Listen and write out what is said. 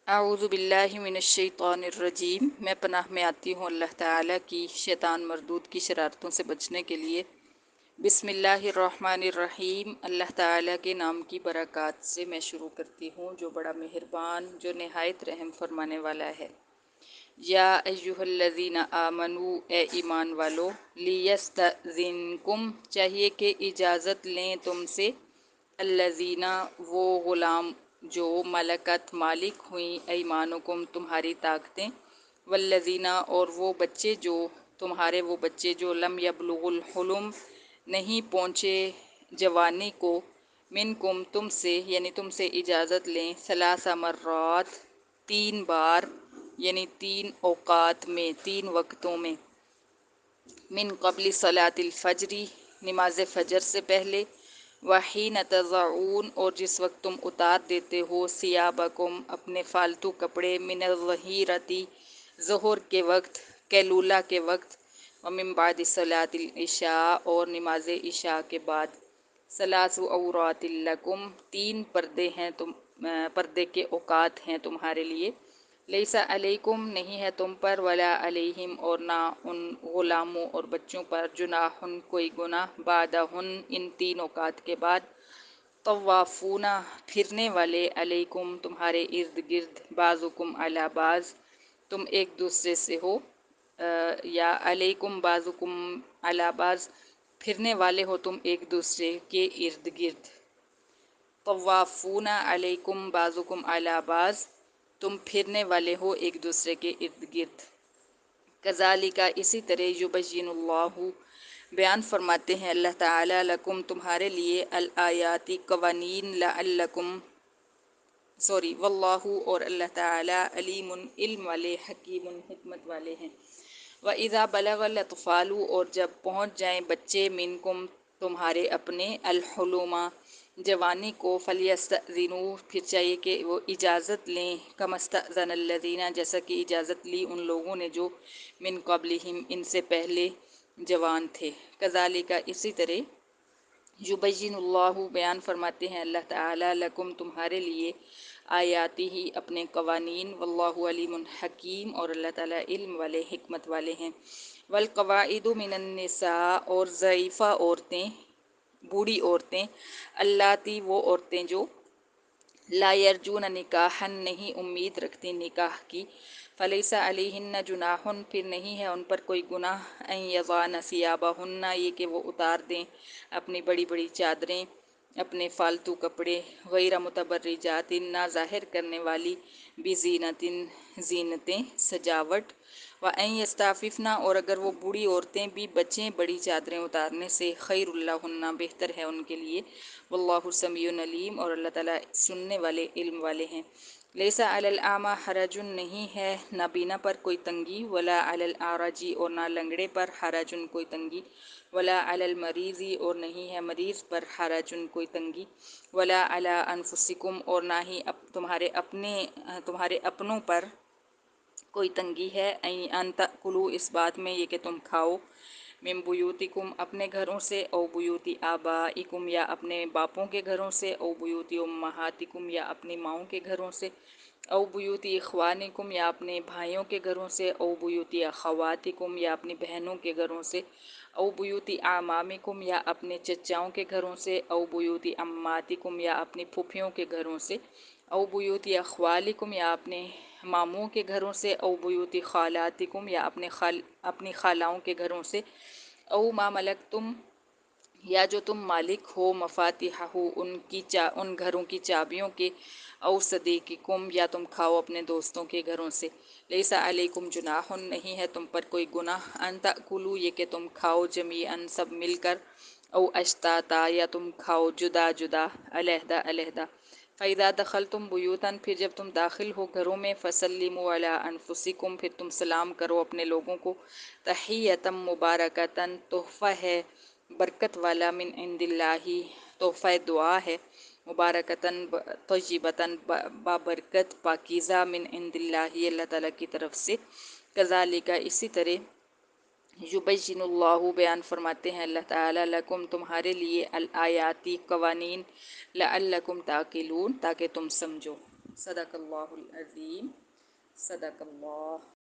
اعوذ باللہ من الشیطان الرجیم۔ میں پناہ میں آتی ہوں اللہ تعالیٰ کی شیطان مردود کی شرارتوں سے بچنے کے لیے۔ بسم اللہ الرحمن الرحیم۔ اللہ تعالیٰ کے نام کی برکات سے میں شروع کرتی ہوں جو بڑا مہربان، جو نہایت رحم فرمانے والا ہے۔ یا ایہا الذین آمنو، اے ایمان والو، لیستأذنکم، چاہیے کہ اجازت لیں تم سے، الذین، وہ غلام جو ملکت مالک ہوئیں، ایمانکم، تمہاری طاقتیں، والذین، اور وہ بچے جو لم یبلغوا الحلم، نہیں پہنچے جوانی کو، منکم، تم سے، یعنی تم سے اجازت لیں، ثلاث مرات، 3 بار، یعنی 3 اوقات میں، 3 وقتوں میں، من قبل صلاۃ الفجر، نماز فجر سے پہلے، وحین تضعون، اور جس وقت تم اتار دیتے ہو، ثیابکم، اپنے فالتو کپڑے، من الظہیرۃ، ظہر کے وقت، قیلولہ کے وقت، ومن بعد صلاۃ العشاء، اور نماز عشاء کے بعد، ثلاث عورات لکم، 3 پردے کے اوقات ہیں تمہارے لیے، لیس علیکم، نہیں ہے تم پر، ولا علیہم، اور نہ ان غلاموں اور بچوں پر، جناح، کوئی گناہ، بعدہن، ان 3 اوقات کے بعد، طوافون، پھرنے والے، علیکم، تمہارے ارد گرد، بعضکم علی بعض، تم ایک دوسرے سے ہو، یا علیکم بعضکم علی بعض، پھرنے والے ہو تم ایک دوسرے کے ارد گرد، طوافون علیکم بعضکم علی بعض، تم پھرنے والے ہو ایک دوسرے کے ارد گرد، کذالک، اسی طرح، یبین اللہ، بیان فرماتے ہیں اللہ تعالیٰ، لکم، تمہارے لیے، الآیات، قوانین، لعلکم، واللہ، اور اللہ تعالیٰ، علیم، علم والے، حکیم، حکمت والے ہیں۔ وَإِذَا بَلَغَ الْأَطْفَالُ، اور جب پہنچ جائیں بچے، منکم، تمہارے اپنے، الحلم، جوانی کو، فَلْيَسْتَأْذِنُوا، پھر چاہیے کہ وہ اجازت لیں، كَمَا اسْتَأْذَنَ الَّذِينَ، جیسا کہ اجازت لی ان لوگوں نے جو، من قبلہم، ان سے پہلے جوان تھے، کذالک، اسی طرح، یبین اللہ، بیان فرماتے ہیں اللہ تعالیٰ، لکم، تمہارے لیے، آیاتہ، اپنے قوانین، واللہ علیم حکیم، اور اللہ تعالیٰ علم والے، حکمت والے ہیں۔ والقواعد من النساء، اور ضعیفہ عورتیں، بوڑھی عورتیں، اللاتی، وہ عورتیں جو، لا یرجون نکاحا، نہیں امید رکھتی نکاح کی، فلیس علیہن جناح، پھر نہیں ہے ان پر کوئی گناہ، ان یضعن ثیابہن، یہ کہ وہ اتار دیں اپنی بڑی بڑی چادریں، اپنے فالتو کپڑے، غیر متبرجات، نہ ظاہر کرنے والی، بزینت، زینتیں، سجاوٹ، وان یستعففن، اور اگر وہ بوڑھی عورتیں بھی بچیں بڑی چادریں اتارنے سے، خیر لہن، بہتر ہے ان کے لیے، واللہ سمیع علیم، اور اللہ تعالیٰ سننے والے، علم والے ہیں۔ لیس علی الاعمی حرج، نہیں ہے نابینا پر کوئی تنگی، ولا علی الاعرج، اور نہ لنگڑے پر، حرج، کوئی تنگی، ولا علی المریض، اور نہیں ہے مریض پر، حرج، کوئی تنگی، ولا علی انفسکم، اور نہ ہی تمہارے اپنوں پر کوئی تنگی ہے، ان تأکلوا، اس بات میں یہ کہ تم کھاؤ، من بیوتکم، اپنے گھروں سے، او بیوت آبائکم، یا اپنے باپوں کے گھروں سے، او بیوت امہاتکم، یا اپنی ماؤں کے گھروں سے، او بیوت اخوانکم، یا اپنے بھائیوں کے گھروں سے، او بیوت اخواتکم، یا اپنی بہنوں کے گھروں سے، او بیوت اعمامکم، یا اپنے چچاؤں کے گھروں سے، او بیوت عماتکم، یا اپنی پھوپھیوں کے گھروں سے، او بیوت اخوالکم، یا اپنے ماموں کے گھروں سے، او بیوت خالاتکم، یا اپنی خالاؤں کے گھروں سے، او ما ملکتم، یا جو تم مالک ہو، مفاتیحہ، ان گھروں کی چابیوں کے، او صدیقکم، یا تم کھاؤ اپنے دوستوں کے گھروں سے، لیس علیکم جناح، نہیں ہے تم پر کوئی گناہ، ان تأکلوا، یہ کہ تم کھاؤ، جمیعاً، سب مل کر، او اشتاتا، یا تم کھاؤ جدا جدا، علیحدہ علیحدہ، فَإِذَا دَخَلْتُمْ بُيُوتًا، پھر جب تم داخل ہو گھروں میں، فَسَلِّمُوا عَلَىٰ أَنفُسِكُمْ، پھر تم سلام کرو اپنے لوگوں کو، تحیۃً مبارکۃً، تحفہ ہے برکت والا، من عند اللہ، تحفہ دعا ہے، مبارکۃً، طیبۃً، بابرکت، پاکیزہ، من عند اللہ، اللہ تعالیٰ کی طرف سے، کذالک، اسی طرح، یبین اللہ، بیان فرماتے ہیں اللہ تعالیٰ، لکم، تمہارے لیے، الآیات، قوانین، لعلکم تعقلون، تاکہ تم سمجھو۔ صدق اللہ العظیم. صدق اللہ.